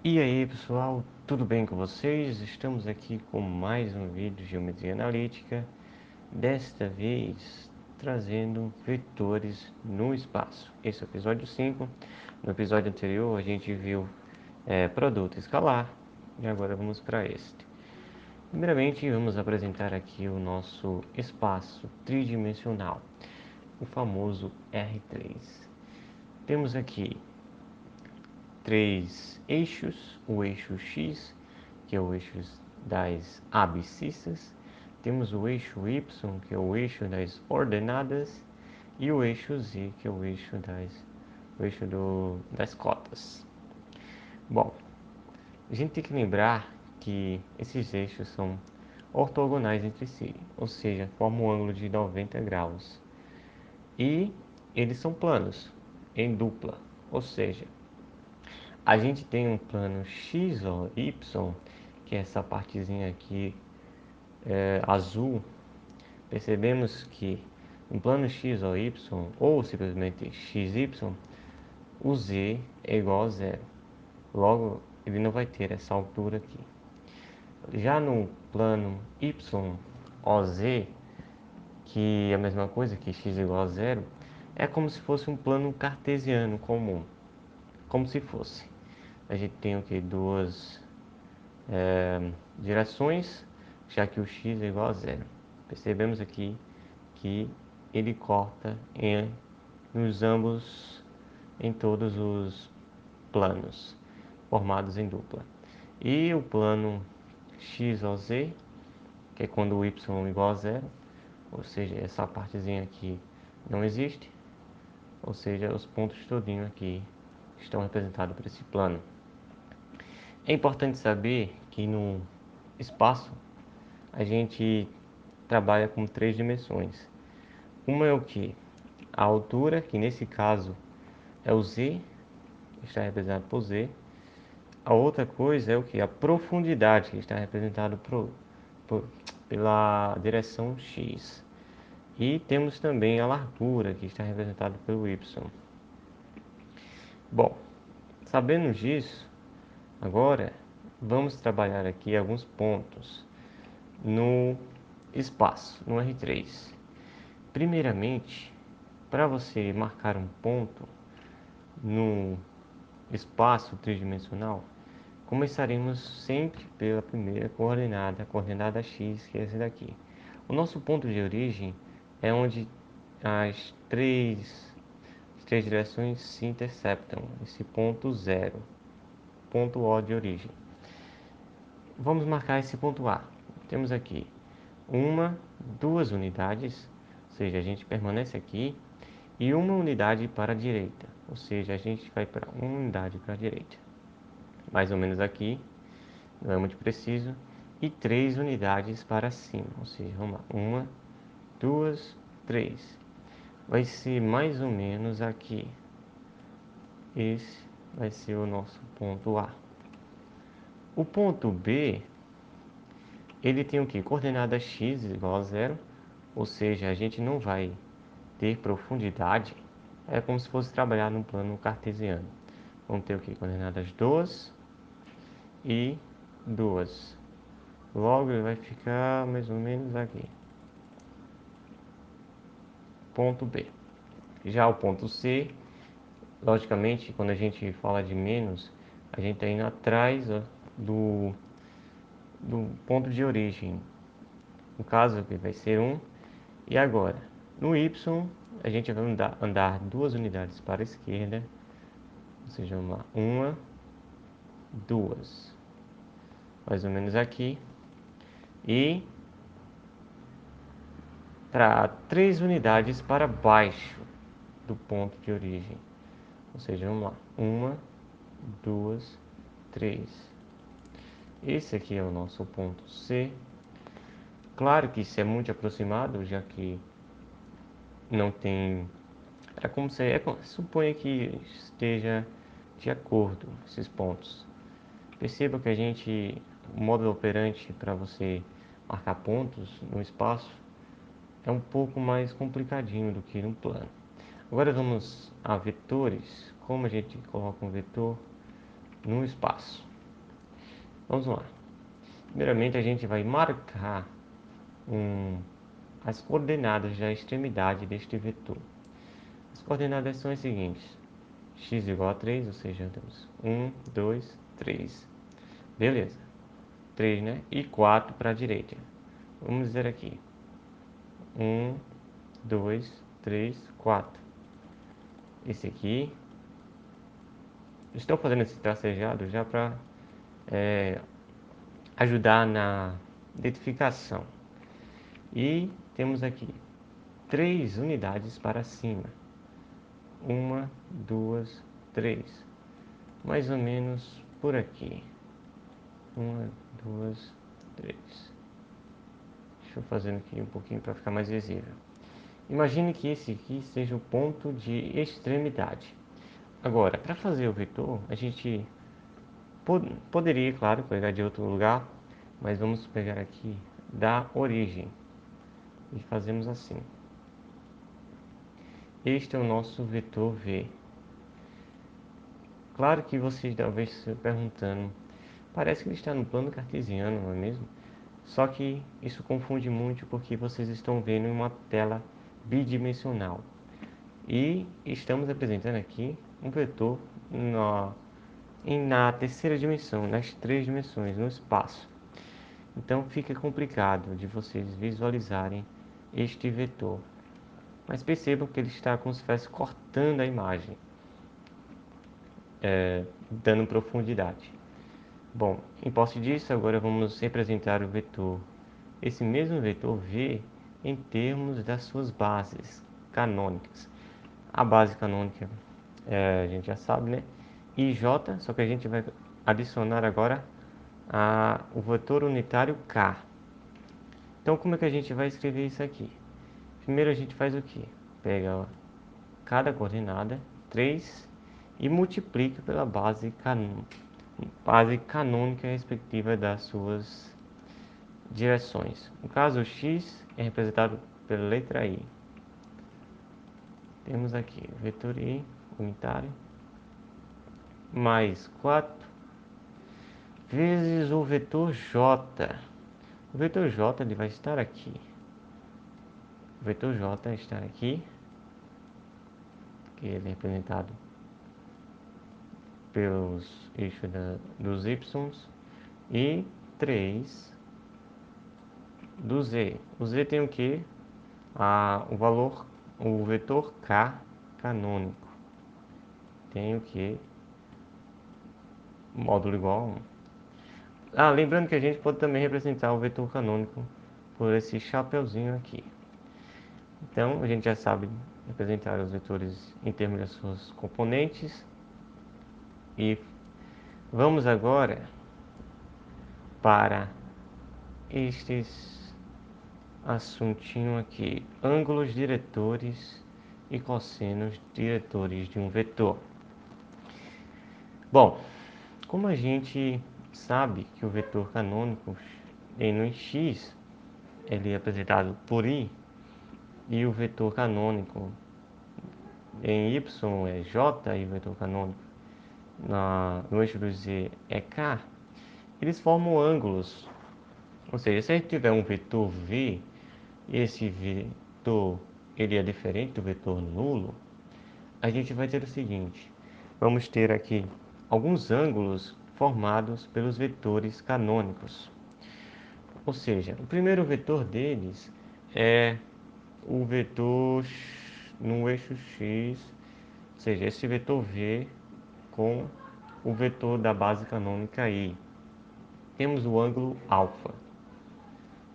E aí pessoal, tudo bem com vocês? Estamos aqui com mais um vídeo de geometria analítica, desta vez trazendo vetores no espaço. Esse é o episódio 5. No episódio anterior a gente viu produto escalar e agora vamos para este. Primeiramente vamos apresentar aqui o nosso espaço tridimensional, o famoso R3. Temos aqui três eixos: o eixo X, que é o eixo das abscissas, temos o eixo Y, que é o eixo das ordenadas, e o eixo Z, que é o eixo das cotas. Bom, a gente tem que lembrar que esses eixos são ortogonais entre si, ou seja, formam um ângulo de 90 graus. E eles são planos, em dupla, ou seja, a gente tem um plano x ou y, que é essa partezinha aqui azul. Percebemos que no plano x ou y, ou simplesmente xy, o z é igual a zero. Logo, ele não vai ter essa altura aqui. Já no plano y ou z, que é a mesma coisa que x igual a zero, é como se fosse um plano cartesiano comum. Como se fosse. A gente tem o que? Duas direções, já que o x é igual a zero. Percebemos aqui que ele corta em todos os planos formados em dupla. E o plano x ou z, que é quando o y é igual a zero, ou seja, essa partezinha aqui não existe, ou seja, os pontos todinho aqui estão representados por esse plano. É importante saber que no espaço a gente trabalha com três dimensões. Uma é o que? A altura, que nesse caso é o z, está representado por z. A outra coisa é o que? A profundidade, que está representado pela direção x. E temos também a largura, que está representado pelo y. Bom, sabendo disso, agora vamos trabalhar aqui alguns pontos no espaço, no R3. Primeiramente, para você marcar um ponto no espaço tridimensional, começaremos sempre pela primeira coordenada, a coordenada x, que é essa daqui. O nosso ponto de origem é onde as três direções se interceptam, esse ponto zero, ponto O de origem. Vamos marcar esse ponto A. Temos aqui duas unidades, ou seja, a gente permanece aqui, e uma unidade para a direita, ou seja, a gente vai para uma unidade para a direita, mais ou menos aqui, não é muito preciso, e três unidades para cima, ou seja, vamos lá, uma, duas, três, vai ser mais ou menos aqui. Esse vai ser o nosso ponto A. O ponto B, ele tem o que? Coordenada x igual a zero, ou seja, a gente não vai ter profundidade, é como se fosse trabalhar num plano cartesiano. Vamos ter o que? Coordenadas 2 e 2. Logo ele vai ficar mais ou menos aqui. Ponto B. Já o ponto C, logicamente, quando a gente fala de menos, a gente está indo atrás do ponto de origem. No caso, que vai ser 1. E agora, no Y, a gente vai andar duas unidades para a esquerda, ou seja, uma, duas, mais ou menos aqui, e para 3 unidades para baixo do ponto de origem, ou seja, vamos lá, uma, duas, três. Esse aqui é o nosso ponto C. Claro que isso é muito aproximado, já que não tem... É como se... suponha que esteja de acordo esses pontos. Perceba que o modo operante para você marcar pontos no espaço é um pouco mais complicadinho do que no plano. Agora vamos a vetores. Como a gente coloca um vetor no espaço? Vamos lá. Primeiramente a gente vai marcar as coordenadas da extremidade deste vetor. As coordenadas são as seguintes: x igual a 3, ou seja, temos 1, 2, 3. Beleza. 3, né? E 4 para a direita. Vamos dizer aqui: 1, 2, 3, 4. Esse aqui. Estou fazendo esse tracejado já para ajudar na identificação. E temos aqui 3 unidades para cima. 1, 2, 3. Mais ou menos por aqui. 1, 2, 3. Deixa eu fazer aqui um pouquinho para ficar mais visível. Imagine que esse aqui seja o ponto de extremidade. Agora, para fazer o vetor, a gente poderia, claro, pegar de outro lugar, mas vamos pegar aqui da origem e fazemos assim. Este é o nosso vetor V. Claro que vocês talvez se perguntando, parece que ele está no plano cartesiano, não é mesmo? Só que isso confunde muito porque vocês estão vendo uma tela bidimensional. E estamos apresentando aqui um vetor na terceira dimensão, nas 3 dimensões, no espaço. Então fica complicado de vocês visualizarem este vetor. Mas percebam que ele está como se estivesse cortando a imagem, dando profundidade. Bom, em posse disso, agora vamos representar o vetor, esse mesmo vetor V, em termos das suas bases canônicas. A base canônica a gente já sabe, né? IJ, só que a gente vai adicionar agora o vetor unitário K. Então, como é que a gente vai escrever isso aqui? Primeiro a gente faz o que? Pega cada coordenada, 3, e multiplica pela base canônica respectiva das suas direções. No caso, o x é representado pela letra I. Temos aqui o vetor I unitário mais 4 vezes o vetor J. O vetor J ele vai estar aqui. O vetor J está aqui, que ele é representado pelos eixos dos Y, e 3 do Z. O Z tem o que? O vetor K canônico. Tem o que? Módulo igual a 1. Lembrando que a gente pode também representar o vetor canônico por esse chapeuzinho aqui. Então, a gente já sabe representar os vetores em termos das suas componentes. E vamos agora para estes assuntinho aqui: ângulos diretores e cossenos diretores de um vetor. Bom, como a gente sabe que o vetor canônico no x ele é apresentado por i, e o vetor canônico em y é j, e o vetor canônico no eixo do z é k, eles formam ângulos. Ou seja, se a gente tiver um vetor v, e esse vetor ele é diferente do vetor nulo, a gente vai ter o seguinte: vamos ter aqui alguns ângulos formados pelos vetores canônicos. Ou seja, o primeiro vetor deles é o vetor no eixo x, ou seja, esse vetor v com o vetor da base canônica i. Temos o ângulo alfa.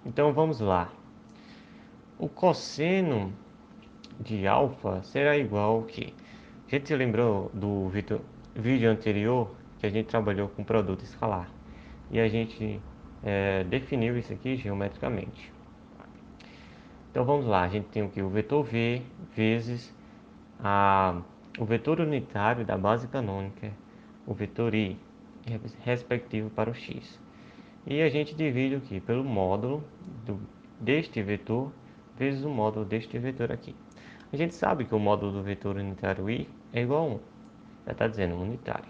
Então vamos lá. O cosseno de alfa será igual ao que? A gente se lembrou do vídeo anterior que a gente trabalhou com produto escalar e a gente definiu isso aqui geometricamente. Então vamos lá, a gente tem o que? O vetor v vezes o vetor unitário da base canônica, o vetor i, respectivo para o x. E a gente divide aqui pelo módulo deste vetor vezes o módulo deste vetor aqui. A gente sabe que o módulo do vetor unitário i é igual a 1. Já está dizendo unitário.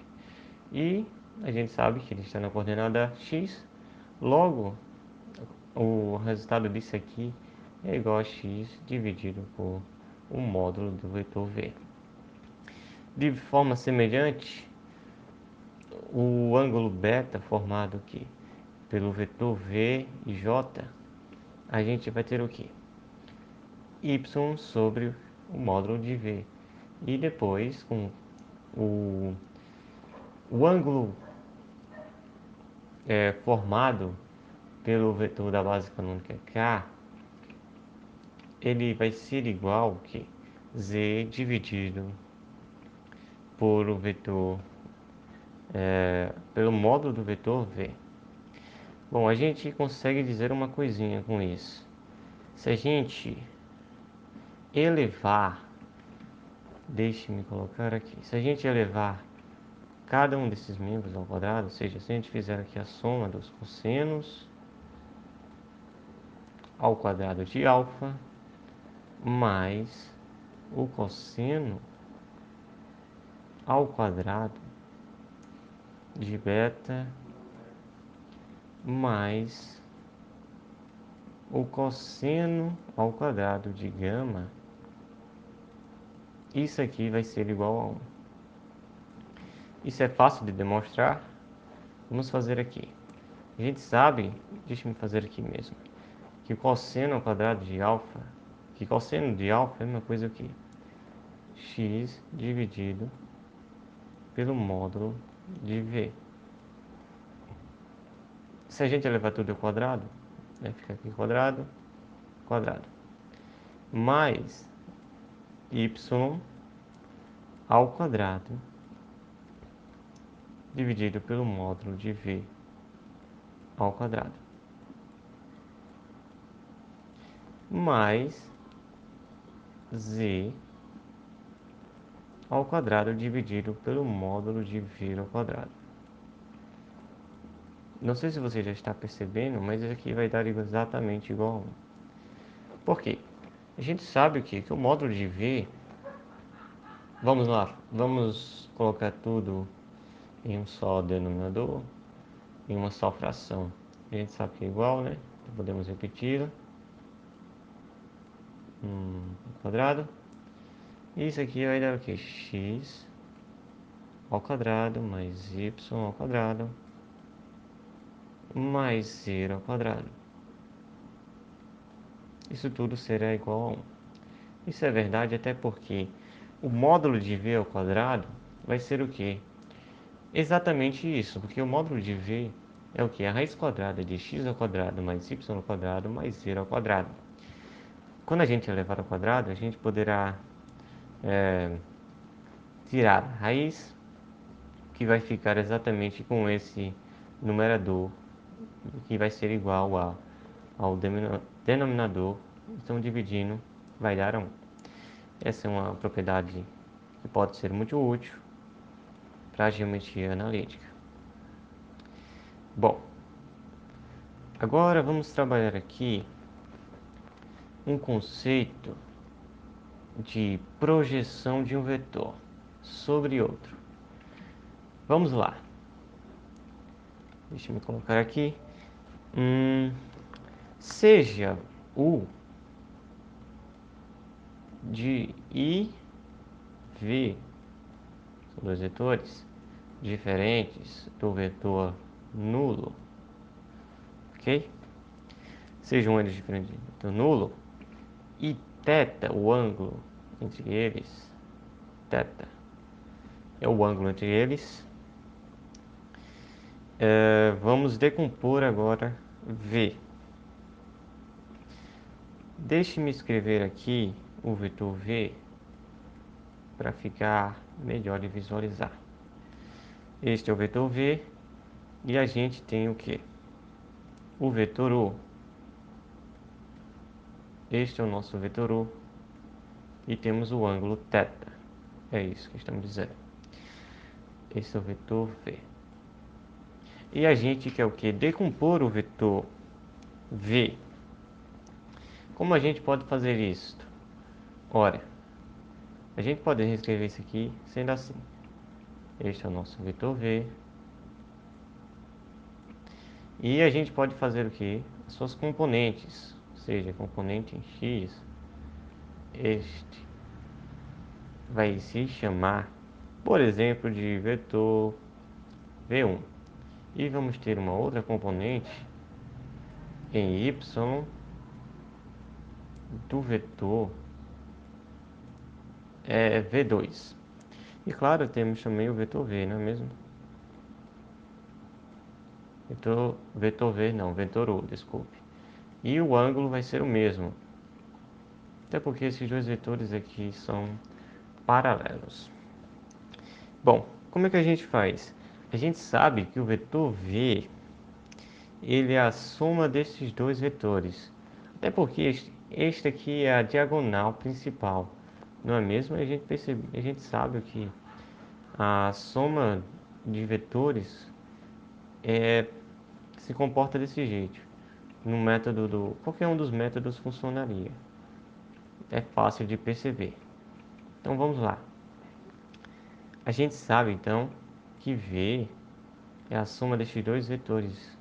E a gente sabe que ele está na coordenada x, logo o resultado disso aqui é igual a x dividido por o módulo do vetor v. De forma semelhante, o ângulo beta formado aqui pelo vetor v e j, a gente vai ter o que? Y sobre o módulo de v. E depois, com o ângulo formado pelo vetor da base canônica k, ele vai ser igual que z dividido por o vetor, pelo módulo do vetor v. Bom, a gente consegue dizer uma coisinha com isso. Se a gente elevar, deixe-me colocar aqui, se a gente elevar cada um desses membros ao quadrado, ou seja, se a gente fizer aqui a soma dos cossenos ao quadrado de alfa, mais o cosseno ao quadrado de beta, mais o cosseno ao quadrado de gama, isso aqui vai ser igual a 1. Isso é fácil de demonstrar. Vamos fazer aqui. A gente sabe, deixa-me fazer aqui mesmo, que o cosseno ao quadrado de alfa, que cosseno de alfa é a mesma coisa que x dividido pelo módulo de v. Se a gente levar tudo ao quadrado, vai ficar aqui quadrado, quadrado, mais y ao quadrado dividido pelo módulo de v ao quadrado, mais z ao quadrado dividido pelo módulo de v ao quadrado. Não sei se você já está percebendo, mas isso aqui vai dar exatamente igual a 1. Por quê? A gente sabe o que o módulo de v, vamos lá, vamos colocar tudo em um só denominador, em uma só fração. A gente sabe que é igual, né? Então, podemos repetir quadrado. Isso aqui vai dar o que? X ao quadrado mais y ao quadrado mais zero ao quadrado. Isso tudo será igual a 1. Isso é verdade até porque o módulo de v ao quadrado vai ser o que? Exatamente isso, porque o módulo de v é o que? A raiz quadrada de x ao quadrado mais y ao quadrado mais zero ao quadrado. Quando a gente elevar ao quadrado, a gente poderá tirar a raiz, que vai ficar exatamente com esse numerador, que vai ser igual ao denominador. Então, dividindo, vai dar 1. Essa é uma propriedade que pode ser muito útil para a geometria analítica. Bom, agora vamos trabalhar aqui um conceito de projeção de um vetor sobre outro. Vamos lá. Deixa eu me colocar aqui. Seja U de I, V, são dois vetores diferentes do vetor nulo, ok? Sejam eles diferentes do vetor nulo, e θ, o ângulo entre eles, θ é o ângulo entre eles. Vamos decompor agora V. Deixe-me escrever aqui o vetor V para ficar melhor de visualizar. Este é o vetor V e a gente tem o que? O vetor U. Este é o nosso vetor U e temos o ângulo θ. É isso que estamos dizendo. Esse é o vetor V. E a gente quer o que? Decompor o vetor V. Como a gente pode fazer isso? Ora, a gente pode reescrever isso aqui sendo assim. Este é o nosso vetor V E a gente pode fazer o que? Suas componentes, ou seja, componente em x, este vai se chamar, por exemplo, de vetor v1. E vamos ter uma outra componente em y do vetor v2. E claro, temos também o vetor v, não é mesmo? Vetor v não, vetor u, desculpe. E o ângulo vai ser o mesmo, até porque esses dois vetores aqui são paralelos. Bom, como é que a gente faz? A gente sabe que o vetor v ele é a soma desses dois vetores, até porque este aqui é a diagonal principal, não é mesmo? A gente sabe que a soma de vetores se comporta desse jeito. No método qualquer um dos métodos funcionaria. É fácil de perceber. Então vamos lá. A gente sabe então que v é a soma destes dois vetores,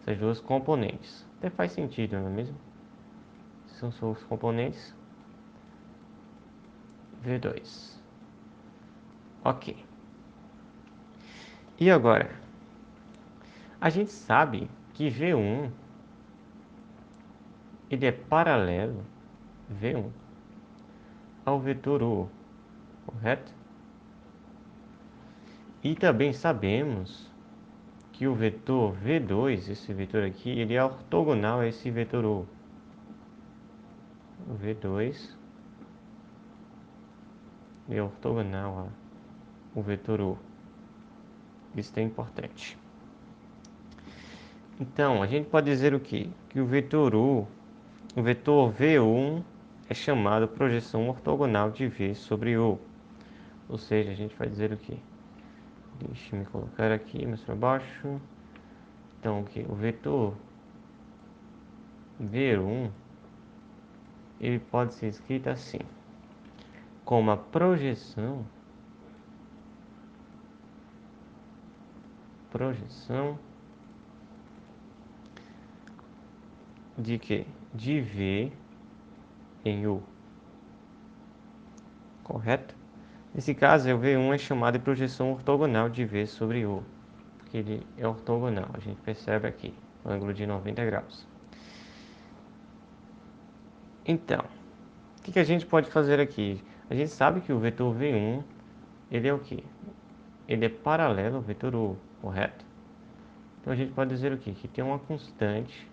essas duas componentes. Até faz sentido, não é mesmo? São seus componentes v2. Ok. E agora? A gente sabe que v1 ele é paralelo v1 ao vetor u, correto? E também sabemos que o vetor v2, esse vetor aqui, ele é ortogonal a esse vetor u. O v2 é ortogonal ao vetor u. Isso é importante. Então, a gente pode dizer o quê? Que o vetor u, o vetor v1 é chamado projeção ortogonal de v sobre u. Ou seja, a gente vai dizer o quê? Deixa eu me colocar aqui mais para baixo. Então, o que? O vetor v1 ele pode ser escrito assim, como a projeção de que? De v em u, correto? Nesse caso, o v1 é chamado de projeção ortogonal de v sobre u, porque ele é ortogonal, a gente percebe aqui, ângulo de 90 graus. Então, o que a gente pode fazer aqui? A gente sabe que o vetor v1, ele é o quê? Ele é paralelo ao vetor u, correto? Então a gente pode dizer o quê? Que tem uma constante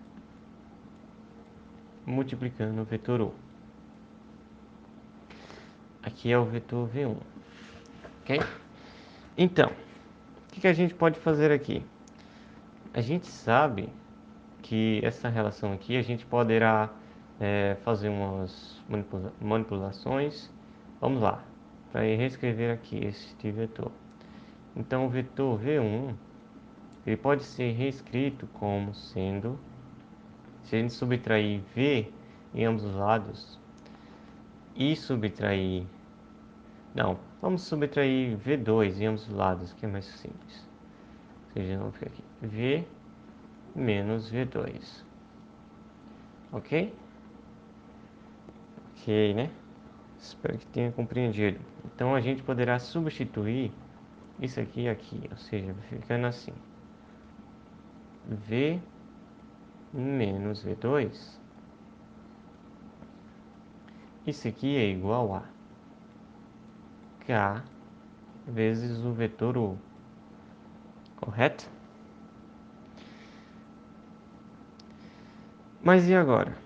multiplicando o vetor u. Aqui é o vetor v1, ok? Então, o que a gente pode fazer aqui? A gente sabe que essa relação aqui a gente poderá fazer umas manipulações. Vamos lá, para reescrever aqui este vetor. Então o vetor v1 ele pode ser reescrito como sendo, se a gente subtrair v em ambos os lados e subtrair, não, vamos subtrair v2 em ambos os lados, que é mais simples. Ou seja, vamos ficar aqui v menos v2, ok? Ok, né? Espero que tenha compreendido. Então a gente poderá substituir isso aqui e aqui, ou seja, ficando assim: v menos v2, isso aqui é igual a k vezes o vetor u, correto? Mas e agora?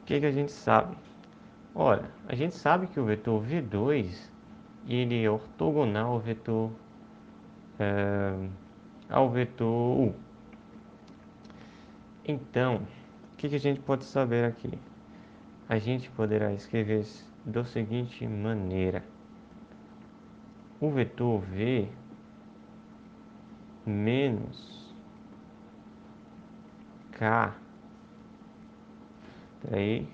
O que a gente sabe? Ora, a gente sabe que o vetor v2 ele é ortogonal ao vetor u. Então, o que a gente pode saber aqui? A gente poderá escrever da seguinte maneira: o vetor v menos k, aí,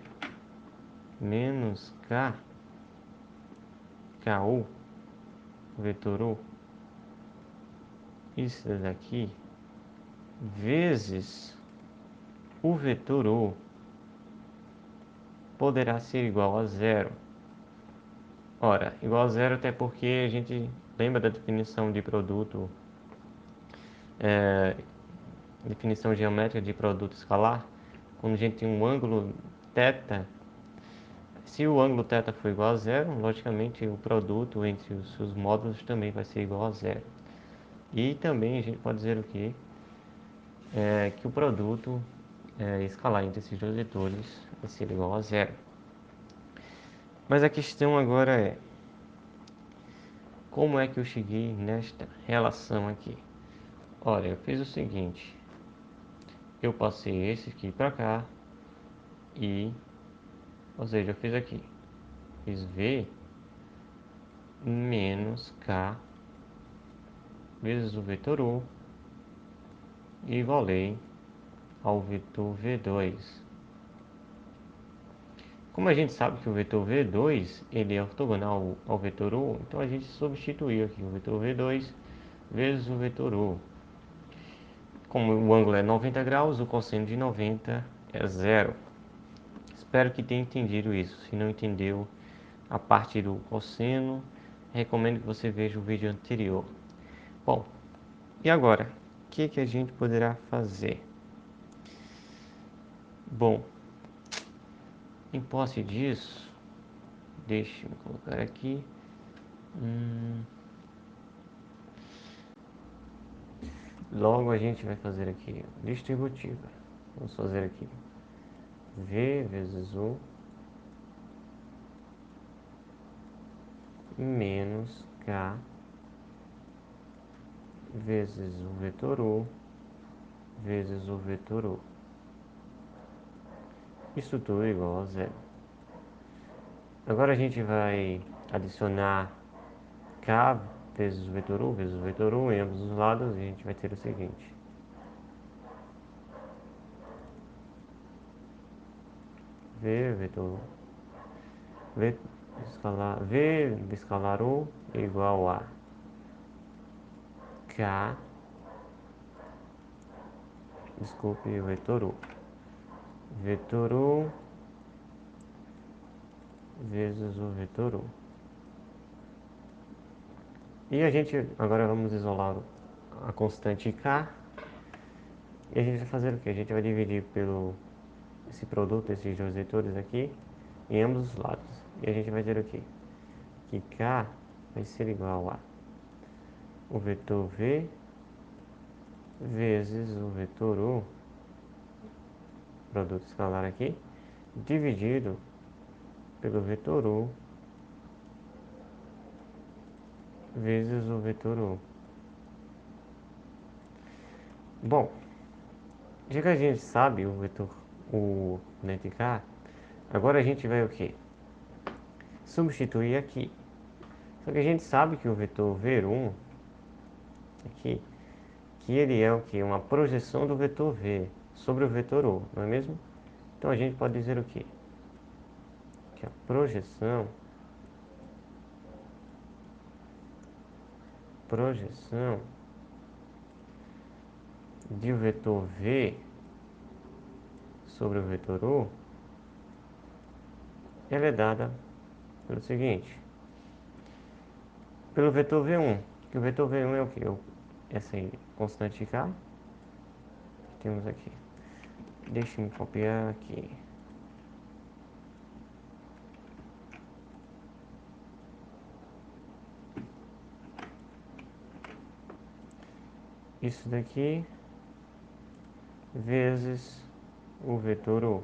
menos ku, vetor u, isso daqui vezes o vetor U poderá ser igual a zero. Ora, igual a zero até porque a gente lembra da definição de produto, definição geométrica de produto escalar, quando a gente tem um ângulo θ. Se o ângulo θ for igual a zero, logicamente o produto entre os seus módulos também vai ser igual a zero. E também a gente pode dizer o que? Que o produto escalar entre esses dois vetores vai ser igual a zero. Mas a questão agora é, como é que eu cheguei nesta relação aqui? Olha, eu fiz o seguinte, eu passei esse aqui para cá ou seja, eu fiz aqui, fiz V menos K vezes o vetor U e igualei ao vetor V2. Como a gente sabe que o vetor V2 ele é ortogonal ao vetor U, então a gente substituiu aqui o vetor V2 vezes o vetor U. Como o ângulo é 90 graus, o cosseno de 90 é zero. Espero que tenha entendido isso. Se não entendeu a parte do cosseno, recomendo que você veja o vídeo anterior. Bom, e agora? O que a gente poderá fazer? Bom, em posse disso, deixe-me colocar aqui. Logo a gente vai fazer aqui distributiva. Vamos fazer aqui V vezes U menos K vezes o vetor U vezes o vetor U. Isso tudo igual a zero. Agora a gente vai adicionar K vezes o vetor U vezes o vetor U em ambos os lados e a gente vai ter o seguinte. V vetor V escalar U igual a K, desculpe, vetor U. Vetor U vezes o vetor U. E a gente agora vamos isolar a constante K. E a gente vai fazer o que? A gente vai dividir pelo esse produto, esses dois vetores aqui, em ambos os lados. E a gente vai ter o que? Que K vai ser igual a o vetor V vezes o vetor U, produto escalar aqui, dividido pelo vetor U vezes o vetor U. Bom, já que a gente sabe o vetor U dentro de K, agora a gente vai o que? Substituir aqui. Só que a gente sabe que o vetor V1 aqui, que ele é o que? Uma projeção do vetor V sobre o vetor U, não é mesmo? Então a gente pode dizer o que? Que a projeção de o vetor V sobre o vetor U, ela é dada pelo seguinte, pelo vetor V1, que o vetor V1 é o que? Essa aí, constante K, que temos aqui. Deixa eu copiar aqui. Isso daqui vezes o vetor U.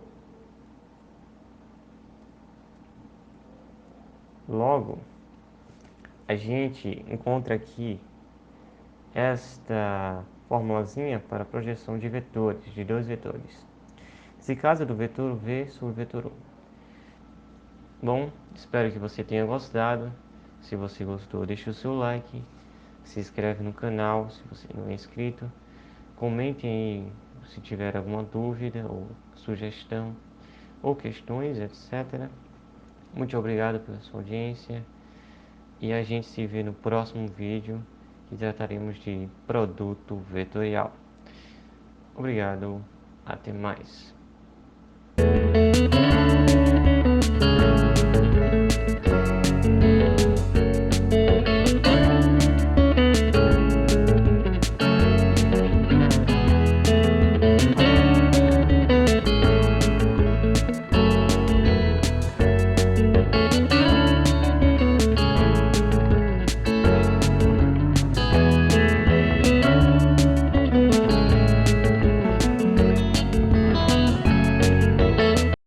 Logo, a gente encontra aqui esta formulazinha para projeção de vetores, de dois vetores. Nesse caso do vetor V sobre o vetor U. Bom, espero que você tenha gostado. Se você gostou, deixe o seu like, se inscreve no canal se você não é inscrito. Comente aí se tiver alguma dúvida ou sugestão ou questões, etc. Muito obrigado pela sua audiência e a gente se vê no próximo vídeo que trataremos de produto vetorial. Obrigado, até mais.